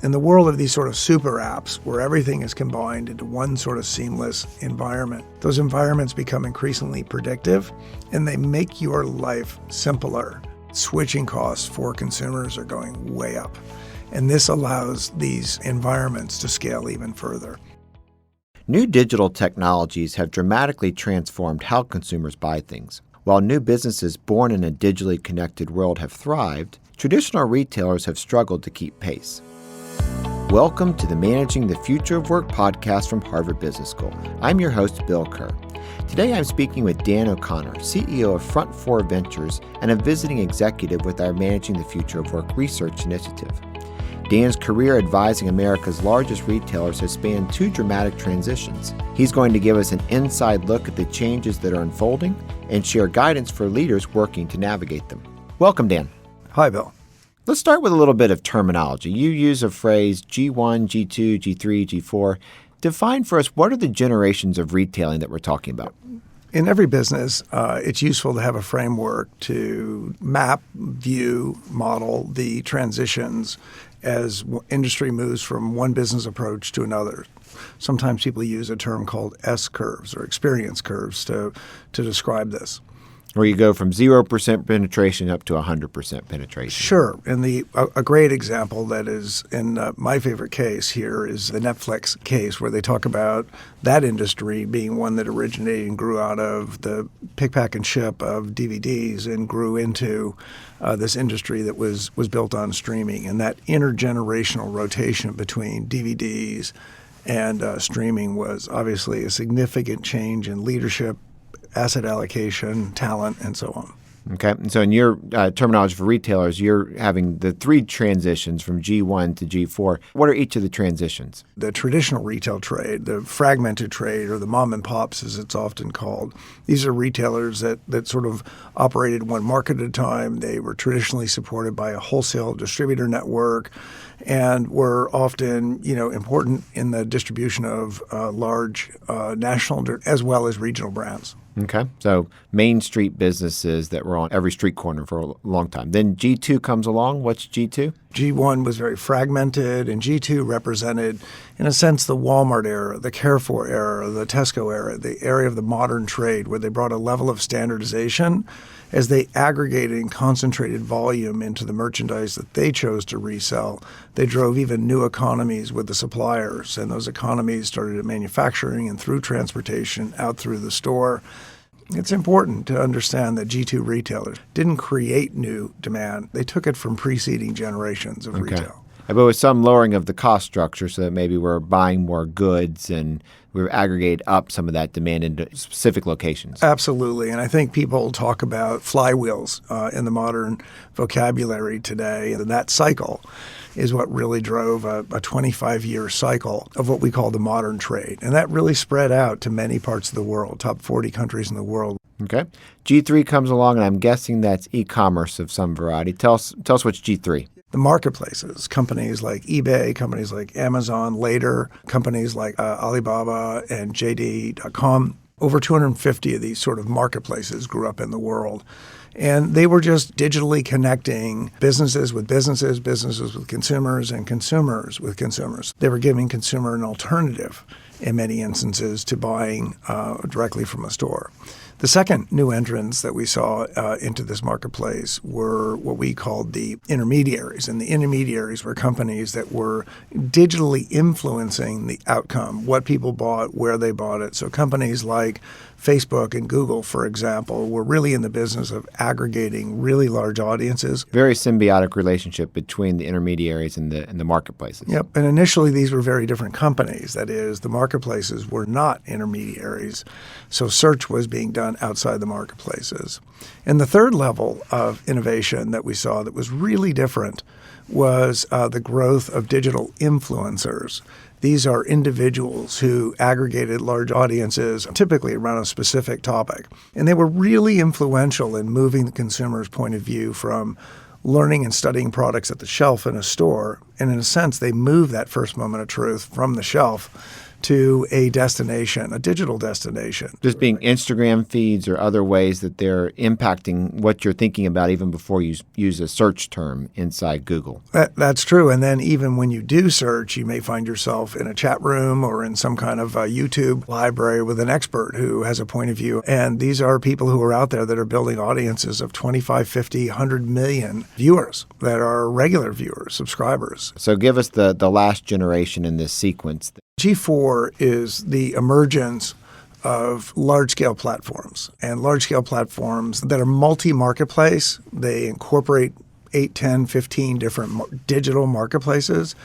In the world of these sort of super apps where everything is combined into one sort of seamless environment, those environments become increasingly predictive and they make your life simpler. Switching costs for consumers are going way up, and this allows these environments to scale even further. New digital technologies have dramatically transformed how consumers buy things. While new businesses born in a digitally connected world have thrived, traditional retailers have struggled to keep pace. Welcome to the Managing the Future of Work podcast from Harvard Business School. I'm your host, Bill Kerr. Today I'm speaking with Dan O'Connor, CEO of Front 4 Ventures and a visiting executive with our Managing the Future of Work research initiative. Dan's career advising America's largest retailers has spanned two dramatic transitions. He's going to give us an inside look at the changes that are unfolding and share guidance for leaders working to navigate them. Welcome, Dan. Hi, Bill. Let's start with a little bit of terminology. You use a phrase G1, G2, G3, G4. Define for us, what are the generations of retailing that we're talking about? In every business, it's useful to have a framework to map, view, model the transitions as industry moves from one business approach to another. Sometimes people use a term called S-curves or experience curves to describe this. Where you go from 0% penetration up to 100% penetration. Sure. And a great example that is in my favorite case here is the Netflix case, where they talk about that industry being one that originated and grew out of the pick, pack, and ship of DVDs and grew into this industry that was built on streaming. And that intergenerational rotation between DVDs and streaming was obviously a significant change in leadership, asset allocation, talent, and so on. Okay. And so in your terminology for retailers, you're having the three transitions from G1 to G4. What are each of the transitions? The traditional retail trade, the fragmented trade, or the mom and pops as it's often called, these are retailers that sort of operated one market at a time. They were traditionally supported by a wholesale distributor network and were often, important in the distribution of large national as well as regional brands. Okay. So Main Street businesses that were on every street corner for a long time. Then G2 comes along. What's G2? G1 was very fragmented, and G2 represented, in a sense, the Walmart era, the Carrefour era, the Tesco era, the area of the modern trade, where they brought a level of standardization as they aggregated and concentrated volume into the merchandise that they chose to resell. They drove even new economies with the suppliers, and those economies started at manufacturing and through transportation out through the store. It's important to understand that G2 retailers didn't create new demand. They took it from preceding generations of retail. But with some lowering of the cost structure so that maybe we're buying more goods and we've aggregated up some of that demand into specific locations. Absolutely. And I think people talk about flywheels in the modern vocabulary today. And that cycle is what really drove a 25-year cycle of what we call the modern trade. And that really spread out to many parts of the world, top 40 countries in the world. Okay. G3 comes along, and I'm guessing that's e-commerce of some variety. Tell us what's G3. The marketplaces, companies like eBay, companies like Amazon, later companies like Alibaba and JD.com. Over 250 of these sort of marketplaces grew up in the world. And they were just digitally connecting businesses with businesses, businesses with consumers, and consumers with consumers. They were giving consumer an alternative in many instances to buying directly from a store. The second new entrants that we saw into this marketplace were what we called the intermediaries. And the intermediaries were companies that were digitally influencing the outcome, what people bought, where they bought it. So companies like Facebook and Google, for example, were really in the business of aggregating really large audiences. Very symbiotic relationship between the intermediaries and the marketplaces. Yep. And initially, these were very different companies. That is, the marketplaces were not intermediaries. So search was being done outside the marketplaces. And the third level of innovation that we saw that was really different was the growth of digital influencers. These are individuals who aggregated large audiences, typically around a specific topic. And they were really influential in moving the consumer's point of view from learning and studying products at the shelf in a store. And in a sense, they moved that first moment of truth from the shelf to a destination, a digital destination. Just being Instagram feeds or other ways that they're impacting what you're thinking about even before you use a search term inside Google. That's true. And then even when you do search, you may find yourself in a chat room or in some kind of YouTube library with an expert who has a point of view. And these are people who are out there that are building audiences of 25, 50, 100 million viewers that are regular viewers, subscribers. So give us the last generation in this sequence. G4 is the emergence of large-scale platforms, and large-scale platforms that are multi-marketplace. They incorporate 8, 10, 15 different digital marketplaces.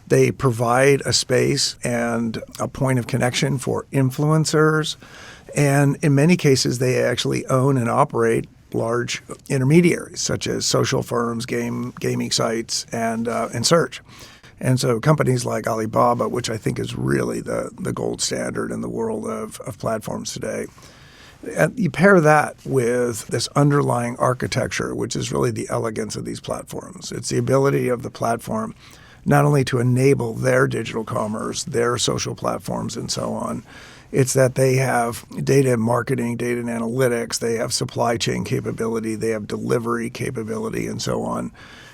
They provide a space and a point of connection for influencers. And in many cases, they actually own and operate large intermediaries, such as social firms, gaming sites, and search. And so companies like Alibaba, which I think is really the gold standard in the world of platforms today, and you pair that with this underlying architecture, which is really the elegance of these platforms. It's the ability of the platform not only to enable their digital commerce, their social platforms, and so on. It's that they have data and marketing, data and analytics, they have supply chain capability, they have delivery capability, and so on.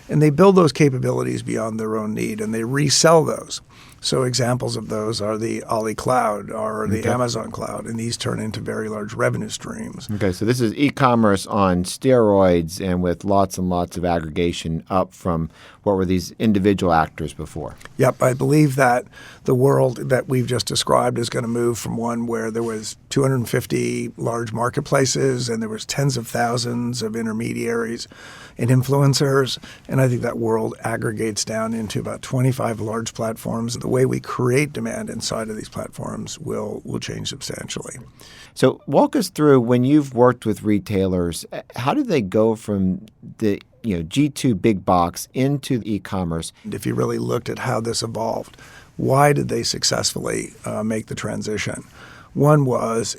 And they build those capabilities beyond their own need, and they resell those. So examples of those are the Ali Cloud or the Amazon Cloud, and these turn into very large revenue streams. Okay, so this is e-commerce on steroids and with lots and lots of aggregation up from what were these individual actors before. Yep, I believe that the world that we've just described is going to move from one where there was 250 large marketplaces and there was tens of thousands of intermediaries and influencers, and I think that world aggregates down into about 25 large platforms. The way we create demand inside of these platforms will change substantially. So walk us through, when you've worked with retailers, how do they go from the G2 big box into e-commerce? If you really looked at how this evolved, why did they successfully make the transition? One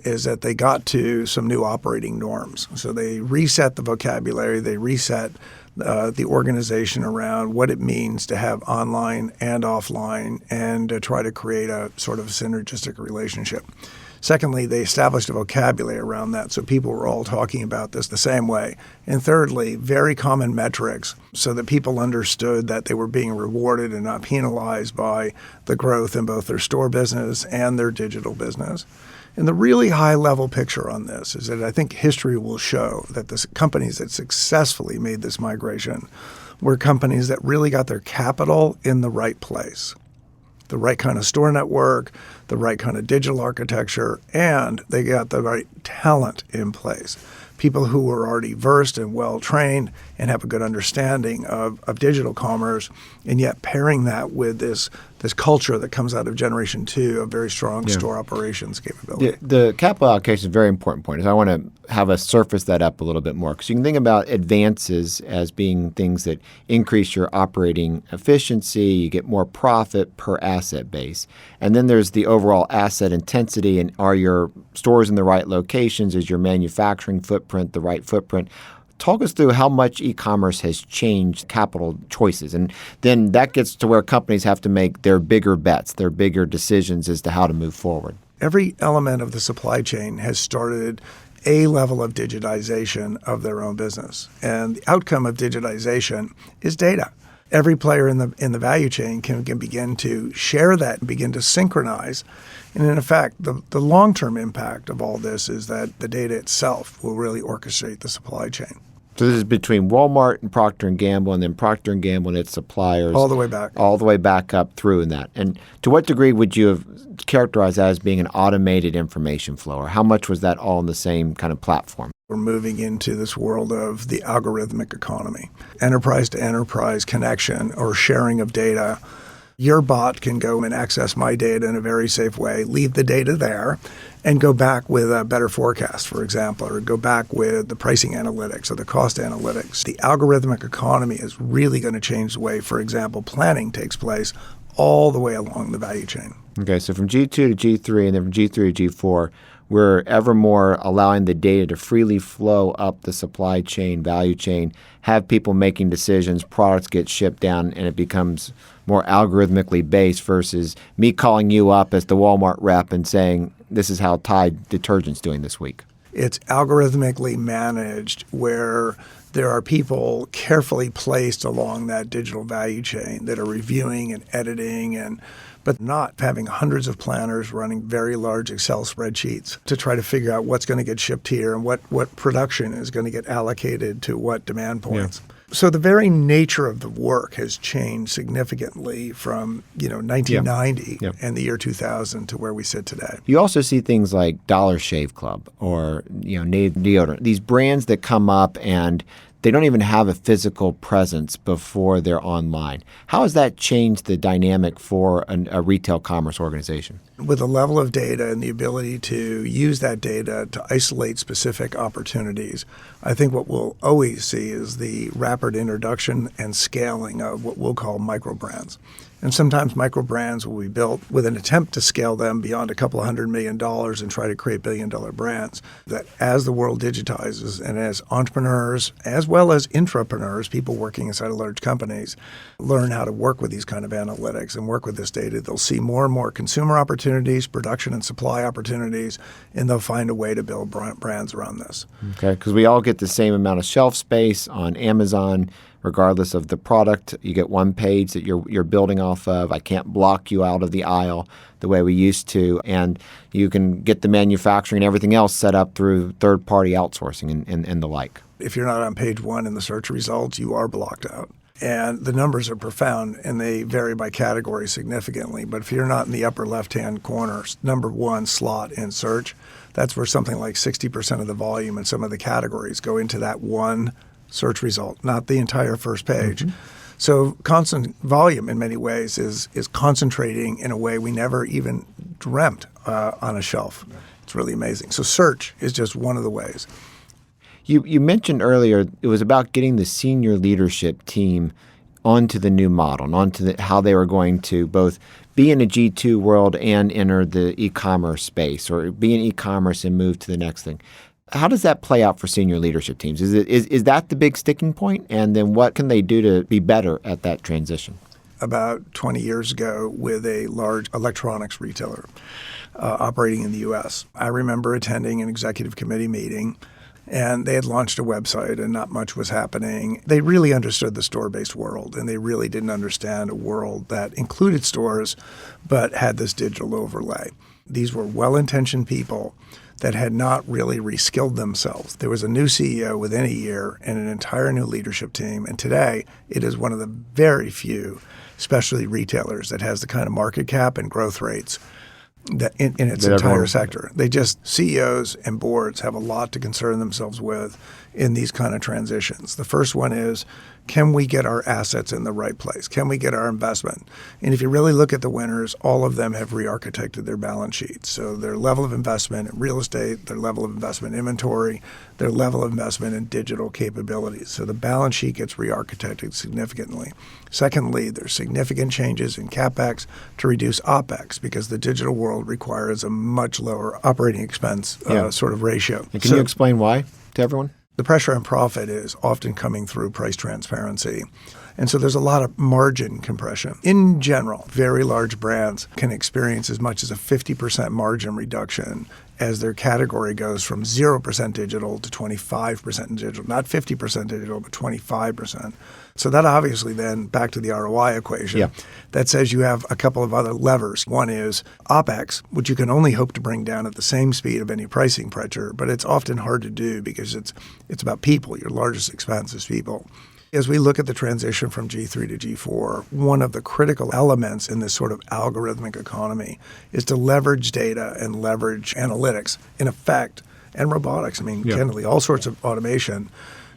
is that they got to some new operating norms. So they reset the vocabulary, they reset the organization around what it means to have online and offline and to try to create a sort of synergistic relationship. Secondly, they established a vocabulary around that, so people were all talking about this the same way. And thirdly, very common metrics so that people understood that they were being rewarded and not penalized by the growth in both their store business and their digital business. And the really high-level picture on this is that I think history will show that the companies that successfully made this migration were companies that really got their capital in the right place. The right kind of store network, the right kind of digital architecture, and they got the right talent in place. People who were already versed and well-trained and have a good understanding of digital commerce, and yet pairing that with this culture that comes out of Generation 2, a very strong store operations capability. The capital allocation is a very important point. I want to have us surface that up a little bit more, because you can think about advances as being things that increase your operating efficiency, you get more profit per asset base. And then there's the overall asset intensity, and are your stores in the right locations? Is your manufacturing footprint the right footprint? Talk us through how much e-commerce has changed capital choices. And then that gets to where companies have to make their bigger bets, their bigger decisions as to how to move forward. Every element of the supply chain has started a level of digitization of their own business. And the outcome of digitization is data. Every player in the value chain can begin to share that and begin to synchronize. And in effect, the long-term impact of all this is that the data itself will really orchestrate the supply chain. So this is between Walmart and Procter & Gamble, and then Procter & Gamble and its suppliers. All the way back. All the way back up through in that. And to what degree would you have characterized that as being an automated information flow, or how much was that all in the same kind of platform? We're moving into this world of the algorithmic economy, enterprise-to-enterprise connection or sharing of data. Your bot can go and access my data in a very safe way, leave the data there, and go back with a better forecast, for example, or go back with the pricing analytics or the cost analytics. The algorithmic economy is really going to change the way, for example, planning takes place all the way along the value chain. Okay, so from G2 to G3 and then from G3 to G4, we're ever more allowing the data to freely flow up the supply chain, value chain, have people making decisions, products get shipped down, and it becomes more algorithmically based versus me calling you up as the Walmart rep and saying, this is how Tide detergent's doing this week? It's algorithmically managed where there are people carefully placed along that digital value chain that are reviewing and editing, but not having hundreds of planners running very large Excel spreadsheets to try to figure out what's going to get shipped here and what production is going to get allocated to what demand points. Yeah. So the very nature of the work has changed significantly from 1990 and the year 2000 to where we sit today. You also see things like Dollar Shave Club or deodorant. These brands that come up and they don't even have a physical presence before they're online. How has that changed the dynamic for a retail commerce organization? With the level of data and the ability to use that data to isolate specific opportunities, I think what we'll always see is the rapid introduction and scaling of what we'll call microbrands. And sometimes microbrands will be built with an attempt to scale them beyond a couple of $100 million and try to create billion-dollar brands. That as the world digitizes and as entrepreneurs, as well as intrapreneurs, people working inside of large companies, learn how to work with these kind of analytics and work with this data, they'll see more and more consumer opportunities, production and supply opportunities, and they'll find a way to build brands around this. Okay, because we all get the same amount of shelf space on Amazon. Regardless of the product, you get one page that you're building off of. I can't block you out of the aisle the way we used to. And you can get the manufacturing and everything else set up through third-party outsourcing and the like. If you're not on page one in the search results, you are blocked out. And the numbers are profound, and they vary by category significantly. But if you're not in the upper left-hand corner, number one slot in search, that's where something like 60% of the volume in some of the categories go into that one search result, not the entire first page. Mm-hmm. So constant volume in many ways is concentrating in a way we never even dreamt on a shelf. It's really amazing. So search is just one of the ways. You mentioned earlier it was about getting the senior leadership team onto the new model, and onto how they were going to both be in a G2 world and enter the e-commerce space, or be in e-commerce and move to the next thing. How does that play out for senior leadership teams? Is that the big sticking point? And then what can they do to be better at that transition? About 20 years ago with a large electronics retailer operating in the U.S., I remember attending an executive committee meeting, and they had launched a website and not much was happening. They really understood the store-based world, and they really didn't understand a world that included stores but had this digital overlay. These were well-intentioned people that had not really reskilled themselves. There was a new CEO within a year and an entire new leadership team. And today, it is one of the very few specialty retailers that has the kind of market cap and growth rates that in its entire sector. They just, CEOs and boards have a lot to concern themselves with in these kind of transitions. The first one is, can we get our assets in the right place? Can we get our investment? And if you really look at the winners, all of them have re-architected their balance sheets. So their level of investment in real estate, their level of investment in inventory, their level of investment in digital capabilities. So the balance sheet gets re-architected significantly. Secondly, there's significant changes in CapEx to reduce OpEx because the digital world requires a much lower operating expense sort of ratio. And can you explain why to everyone? The pressure on profit is often coming through price transparency. And so there's a lot of margin compression. In general, very large brands can experience as much as a 50% margin reduction as their category goes from 0% digital to 25% digital. Not 50% digital, but 25%. So that obviously then, back to the ROI equation, that says you have a couple of other levers. One is OpEx, which you can only hope to bring down at the same speed of any pricing pressure, but it's often hard to do because it's about people. Your largest expense is people. As we look at the transition from G3 to G4, one of the critical elements in this sort of algorithmic economy is to leverage data and leverage analytics, in effect, and robotics. I mean, candidly, all sorts of automation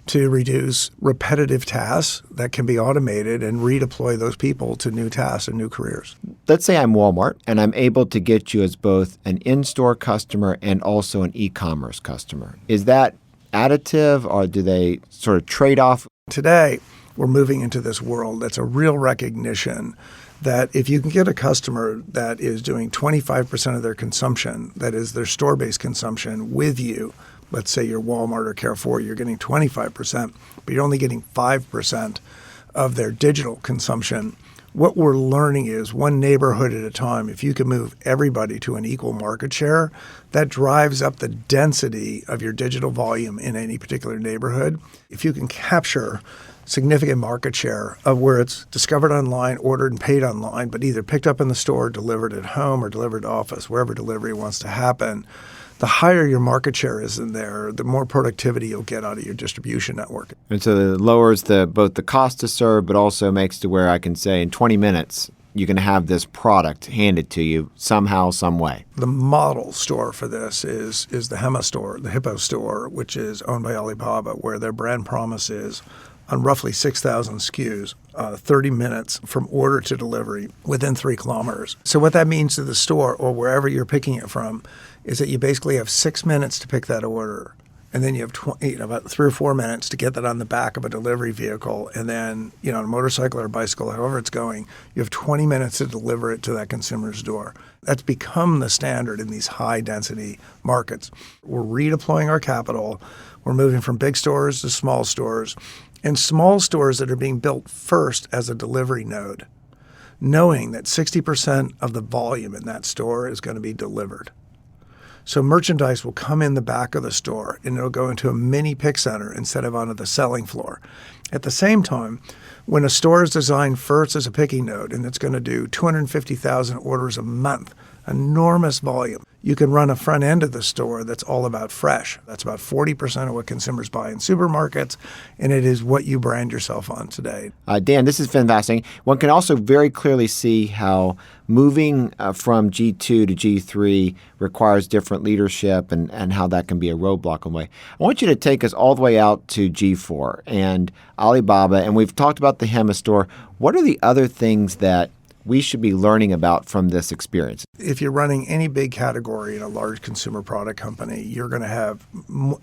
to reduce repetitive tasks that can be automated and redeploy those people to new tasks and new careers. Let's say I'm Walmart and I'm able to get you as both an in-store customer and also an e-commerce customer. Is that additive, or do they sort of trade off? Today, we're moving into this world that's a real recognition that if you can get a customer that is doing 25% of their consumption, that is their store-based consumption with you, let's say you're Walmart or Carrefour, you're getting 25%, but you're only getting 5% of their digital consumption What we're learning is one neighborhood at a time. If you can move everybody to an equal market share, that drives up the density of your digital volume in any particular neighborhood. If you can capture significant market share of where it's discovered online, ordered and paid online, but either picked up in the store, delivered at home, or delivered to office, wherever delivery wants to happen, the higher your market share is in there, the more productivity you'll get out of your distribution network. And so it lowers both the cost to serve, but also makes to where I can say in 20 minutes, you can have this product handed to you somehow, some way. The model store for this is the Hema store, the Hippo store, which is owned by Alibaba, where their brand promise is on roughly 6,000 SKUs, 30 minutes from order to delivery within 3 kilometers. So what that means to the store or wherever you're picking it from is that you basically have 6 minutes to pick that order. And then you have about 3 or 4 minutes to get that on the back of a delivery vehicle. And then, on a motorcycle or a bicycle, however it's going, you have 20 minutes to deliver it to that consumer's door. That's become the standard in these high density markets. We're redeploying our capital. We're moving from big stores to small stores, and small stores that are being built first as a delivery node, knowing that 60% of the volume in that store is going to be delivered. So merchandise will come in the back of the store and it'll go into a mini pick center instead of onto the selling floor. At the same time, when a store is designed first as a picking node and it's going to do 250,000 orders a month, enormous volume, you can run a front end of the store that's all about fresh. That's about 40% of what consumers buy in supermarkets, and it is what you brand yourself on today. Dan, this has been fascinating. One can also very clearly see how moving from G2 to G3 requires different leadership and how that can be a roadblock in a way. I want you to take us all the way out to G4 and Alibaba, and we've talked about the Hema store. What are the other things that we should be learning about from this experience? If you're running any big category in a large consumer product company, you're going to have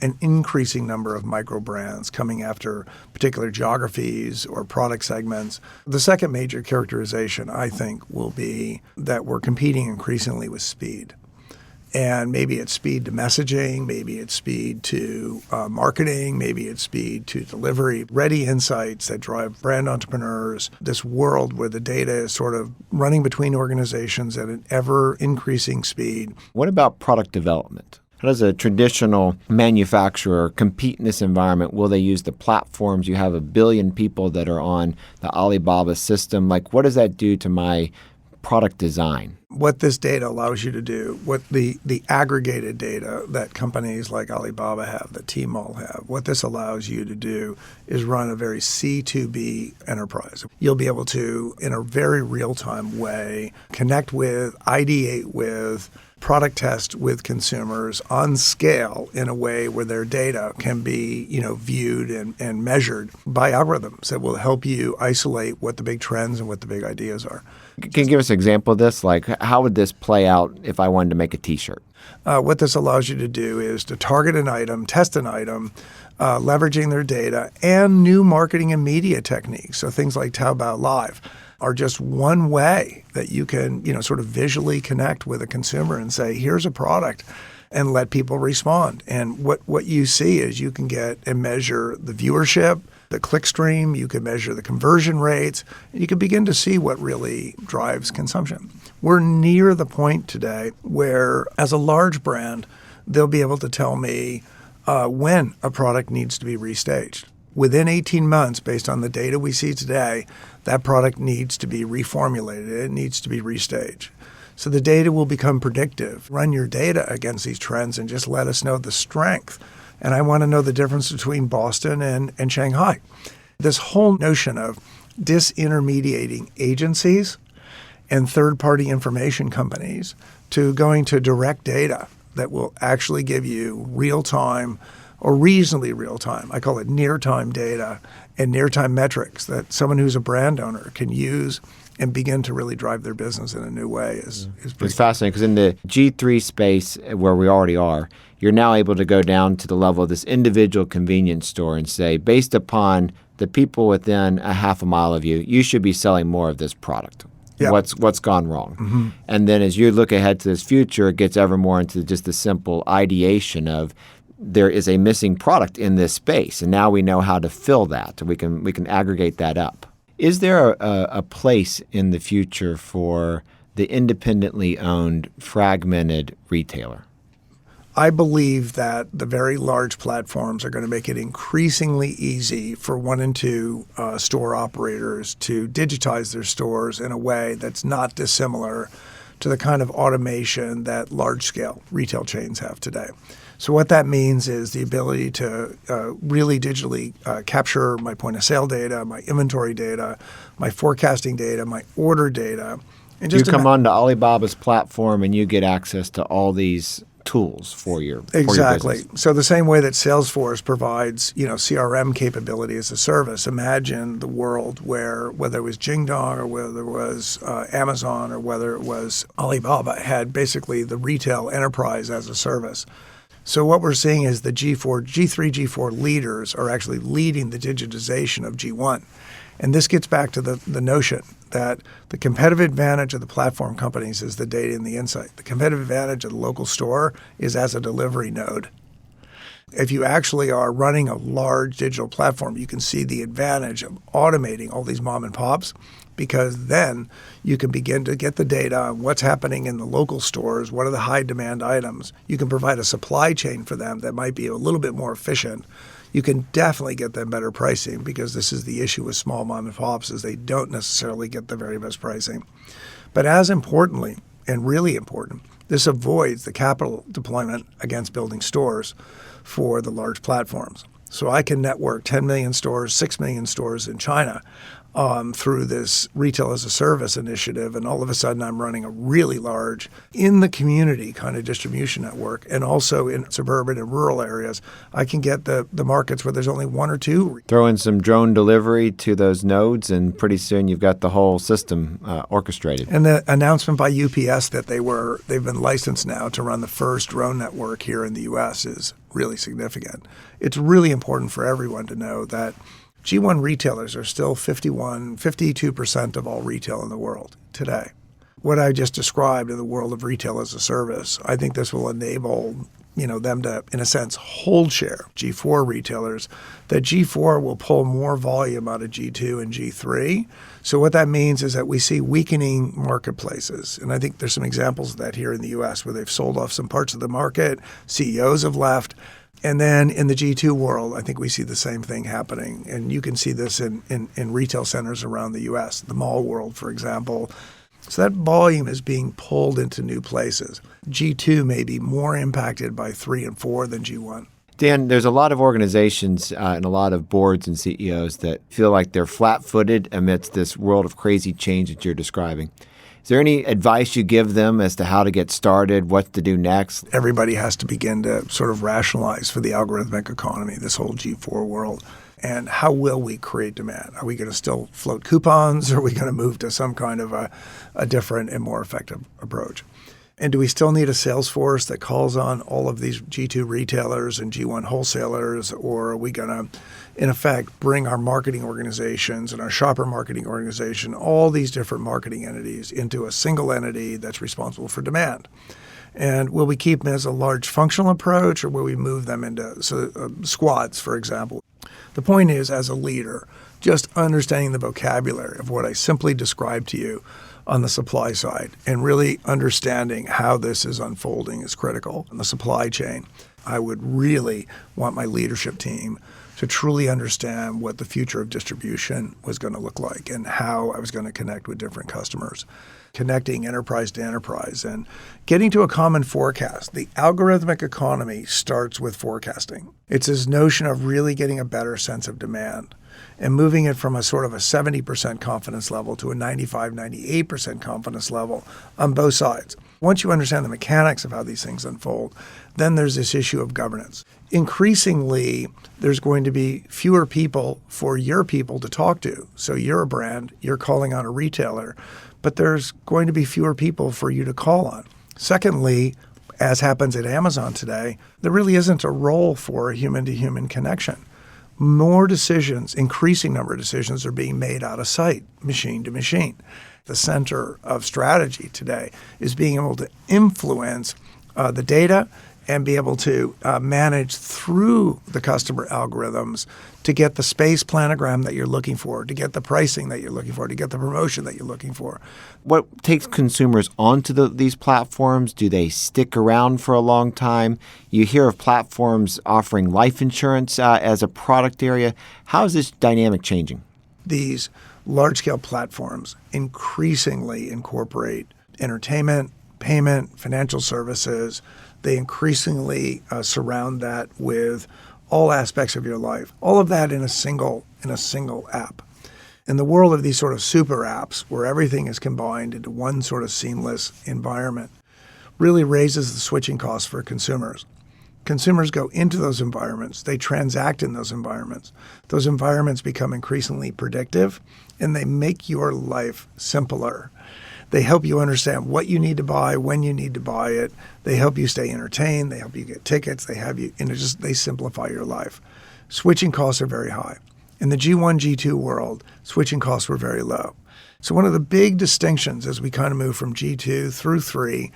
an increasing number of microbrands coming after particular geographies or product segments. The second major characterization, I think, will be that we're competing increasingly with speed. And maybe it's speed to messaging, maybe it's speed to marketing, maybe it's speed to delivery, ready insights that drive brand entrepreneurs, this world where the data is sort of running between organizations at an ever-increasing speed. What about product development? How does a traditional manufacturer compete in this environment? Will they use the platforms? You have 1 billion people that are on the Alibaba system. What does that do to my product design? What this data allows you to do, what the aggregated data that companies like Alibaba have, that Tmall have, what this allows you to do is run a very C2B enterprise. You'll be able to, in a very real-time way, connect with, ideate with, product test with consumers on scale in a way where their data can be, viewed and measured by algorithms that will help you isolate what the big trends and what the big ideas are. Can you give us an example of this? How would this play out if I wanted to make a T-shirt? What this allows you to do is to target an item, test an item, leveraging their data and new marketing and media techniques. So things like Taobao Live are just one way that you can, sort of visually connect with a consumer and say, here's a product, and let people respond. And what you see is you can get and measure the viewership, the click stream, you can measure the conversion rates, and you can begin to see what really drives consumption. We're near the point today where, as a large brand, they'll be able to tell me when a product needs to be restaged. Within 18 months, based on the data we see today, that product needs to be reformulated. It needs to be restaged. So the data will become predictive. Run your data against these trends and just let us know the strength. And I want to know the difference between Boston and Shanghai. This whole notion of disintermediating agencies and third-party information companies to going to direct data that will actually give you real-time or reasonably real-time, I call it near-time data and near-time metrics that someone who's a brand owner can use and begin to really drive their business in a new way is pretty It's fascinating because in the G3 space where we already are, you're now able to go down to the level of this individual convenience store and say, based upon the people within a half a mile of you, you should be selling more of this product. Yeah. What's gone wrong? And then as you look ahead to this future, it gets ever more into just the simple ideation of there is a missing product in this space, and now we know how to fill that. We can aggregate that up. Is there a place in the future for the independently owned, fragmented retailer? I believe that the very large platforms are going to make it increasingly easy for one and two store operators to digitize their stores in a way that's not dissimilar to the kind of automation that large-scale retail chains have today. So what that means is the ability to really digitally capture my point-of-sale data, my inventory data, my forecasting data, my order data. And just you come onto Alibaba's platform and you get access to all these tools for your exactly. For your business. So the same way that Salesforce provides, CRM capability as a service, imagine the world where whether it was Jingdong or whether it was Amazon or whether it was Alibaba had basically the retail enterprise as a service. So what we're seeing is the G3, G4 leaders are actually leading the digitization of G1. And this gets back to the notion that the competitive advantage of the platform companies is the data and the insight. The competitive advantage of the local store is as a delivery node. If you actually are running a large digital platform, you can see the advantage of automating all these mom and pops, because then you can begin to get the data on what's happening in the local stores, what are the high demand items. You can provide a supply chain for them that might be a little bit more efficient. You can definitely get them better pricing, because this is the issue with small mom and pops is they don't necessarily get the very best pricing. But as importantly, and really important, this avoids the capital deployment against building stores for the large platforms. So I can network 10 million stores, 6 million stores in China through this retail as a service initiative. And all of a sudden I'm running a really large in the community kind of distribution network. And also in suburban and rural areas, I can get the markets where there's only one or two. Throw in some drone delivery to those nodes, and pretty soon you've got the whole system orchestrated. And the announcement by UPS that they've been licensed now to run the first drone network here in the U.S. is really significant. It's really important for everyone to know that G1 retailers are still 52% of all retail in the world today. What I just described in the world of retail as a service, I think this will enable them to, in a sense, hold share, G4 retailers, that G4 will pull more volume out of G2 and G3. So what that means is that we see weakening marketplaces. And I think there's some examples of that here in the U.S. where they've sold off some parts of the market, CEOs have left. And then in the G2 world, I think we see the same thing happening. And you can see this in retail centers around the U.S., the mall world, for example. So that volume is being pulled into new places. G2 may be more impacted by 3 and 4 than G1. Dan, there's a lot of organizations and a lot of boards and CEOs that feel like they're flat-footed amidst this world of crazy change that you're describing. Is there any advice you give them as to how to get started, what to do next? Everybody has to begin to sort of rationalize for the algorithmic economy, this whole G4 world. And how will we create demand? Are we going to still float coupons? Or are we going to move to some kind of a different and more effective approach? And do we still need a sales force that calls on all of these G2 retailers and G1 wholesalers? Or are we going to, in effect, bring our marketing organizations and our shopper marketing organization, all these different marketing entities, into a single entity that's responsible for demand? And will we keep them as a large functional approach, or will we move them into squads, for example? The point is, as a leader, just understanding the vocabulary of what I simply described to you on the supply side and really understanding how this is unfolding is critical. In the supply chain, I would really want my leadership team to truly understand what the future of distribution was going to look like and how I was going to connect with different customers, connecting enterprise to enterprise and getting to a common forecast. The algorithmic economy starts with forecasting. It's this notion of really getting a better sense of demand and moving it from a sort of a 70% confidence level to a 95, 98% confidence level on both sides. Once you understand the mechanics of how these things unfold, then there's this issue of governance. Increasingly, there's going to be fewer people for your people to talk to. So you're a brand, you're calling on a retailer, but there's going to be fewer people for you to call on. Secondly, as happens at Amazon today, there really isn't a role for a human-to-human connection. More decisions, increasing number of decisions, are being made out of sight, machine to machine. The center of strategy today is being able to influence the data and be able to manage through the customer algorithms to get the space planogram that you're looking for, to get the pricing that you're looking for, to get the promotion that you're looking for. What takes consumers onto these platforms? Do they stick around for a long time? You hear of platforms offering life insurance as a product area. How is this dynamic changing? These large-scale platforms increasingly incorporate entertainment, payment, financial services. They increasingly surround that with all aspects of your life, all of that in a single app. In the world of these sort of super apps where everything is combined into one sort of seamless environment, really raises the switching costs for consumers. Consumers go into those environments, they transact in those environments. Those environments become increasingly predictive, and they make your life simpler. They help you understand what you need to buy, when you need to buy it. They help you stay entertained. They help you get tickets. They have you, they simplify your life. Switching costs are very high. In the G1, G2 world, switching costs were very low. So one of the big distinctions as we kind of move from G2 through 3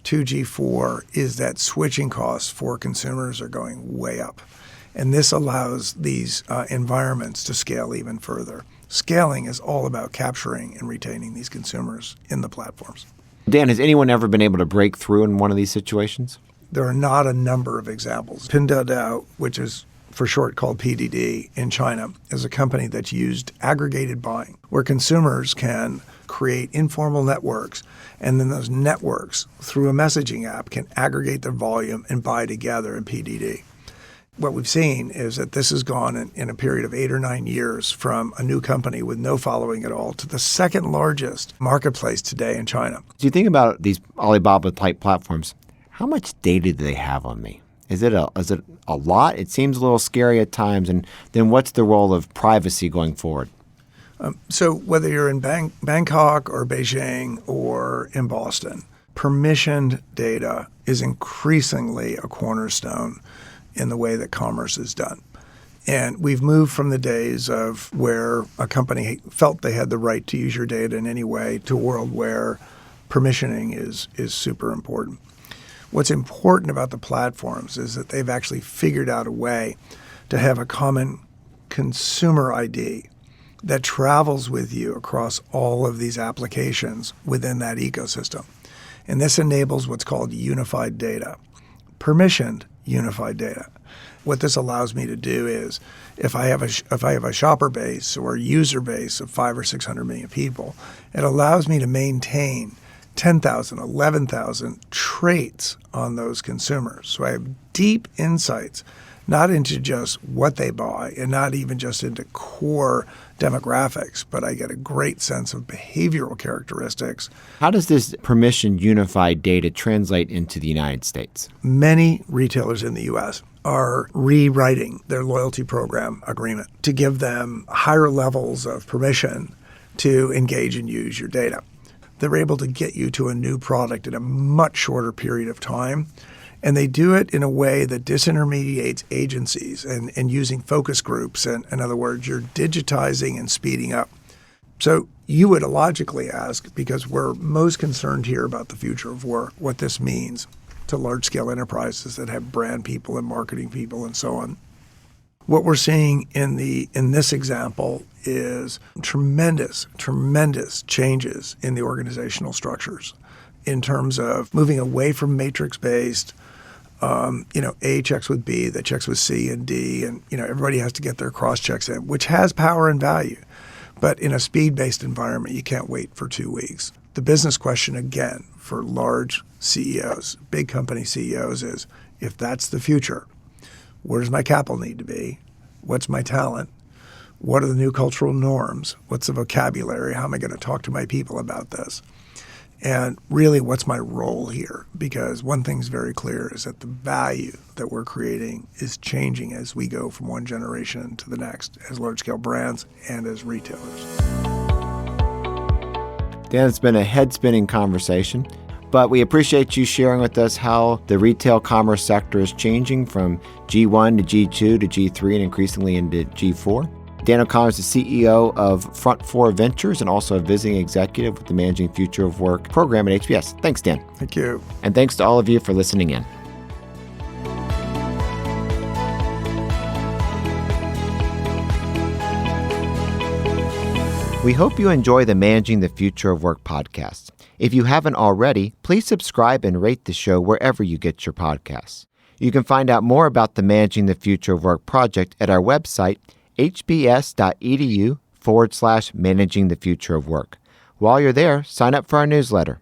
to G4 is that switching costs for consumers are going way up. And this allows these environments to scale even further. Scaling is all about capturing and retaining these consumers in the platforms. Dan, has anyone ever been able to break through in one of these situations? There are not a number of examples. Pinduoduo, which is for short called PDD in China, is a company that's used aggregated buying, where consumers can create informal networks, and then those networks, through a messaging app, can aggregate their volume and buy together in PDD. What we've seen is that this has gone in a period of 8 or 9 years from a new company with no following at all to the second largest marketplace today in China. Do you think about these Alibaba-type platforms? How much data do they have on me? Is it a lot? It seems a little scary at times. And then what's the role of privacy going forward? So whether you're in Bangkok or Beijing or in Boston, permissioned data is increasingly a cornerstone in the way that commerce is done. And we've moved from the days of where a company felt they had the right to use your data in any way to a world where permissioning is super important. What's important about the platforms is that they've actually figured out a way to have a common consumer ID that travels with you across all of these applications within that ecosystem. And this enables what's called unified data, permissioned unified data. What this allows me to do is, if I have a shopper base or a user base of 500 or 600 million people, it allows me to maintain 10,000, 11,000 traits on those consumers. So I have deep insights, not into just what they buy and not even just into core demographics, but I get a great sense of behavioral characteristics. How does this permissioned unified data translate into the United States? Many retailers in the U.S. are rewriting their loyalty program agreement to give them higher levels of permission to engage and use your data. They're able to get you to a new product in a much shorter period of time. And they do it in a way that disintermediates agencies and using focus groups. And in other words, you're digitizing and speeding up. So you would logically ask, because we're most concerned here about the future of work, what this means to large-scale enterprises that have brand people and marketing people and so on. What we're seeing in this example is tremendous changes in the organizational structures in terms of moving away from matrix-based, A checks with B, that checks with C and D, and everybody has to get their cross-checks in, which has power and value. But in a speed-based environment, you can't wait for 2 weeks. The business question, again, for large CEOs, big company CEOs is, if that's the future, where does my capital need to be? What's my talent? What are the new cultural norms? What's the vocabulary? How am I going to talk to my people about this? And really, what's my role here? Because one thing's very clear is that the value that we're creating is changing as we go from one generation to the next as large-scale brands and as retailers. Dan, it's been a head-spinning conversation, but we appreciate you sharing with us how the retail commerce sector is changing from G1 to G2 to G3 and increasingly into G4. Dan O'Connor is the CEO of Front 4 Ventures and also a visiting executive with the Managing Future of Work program at HBS. Thanks, Dan. Thank you. And thanks to all of you for listening in. We hope you enjoy the Managing the Future of Work podcast. If you haven't already, please subscribe and rate the show wherever you get your podcasts. You can find out more about the Managing the Future of Work project at our website, hbs.edu/managing the future of work. While you're there, sign up for our newsletter.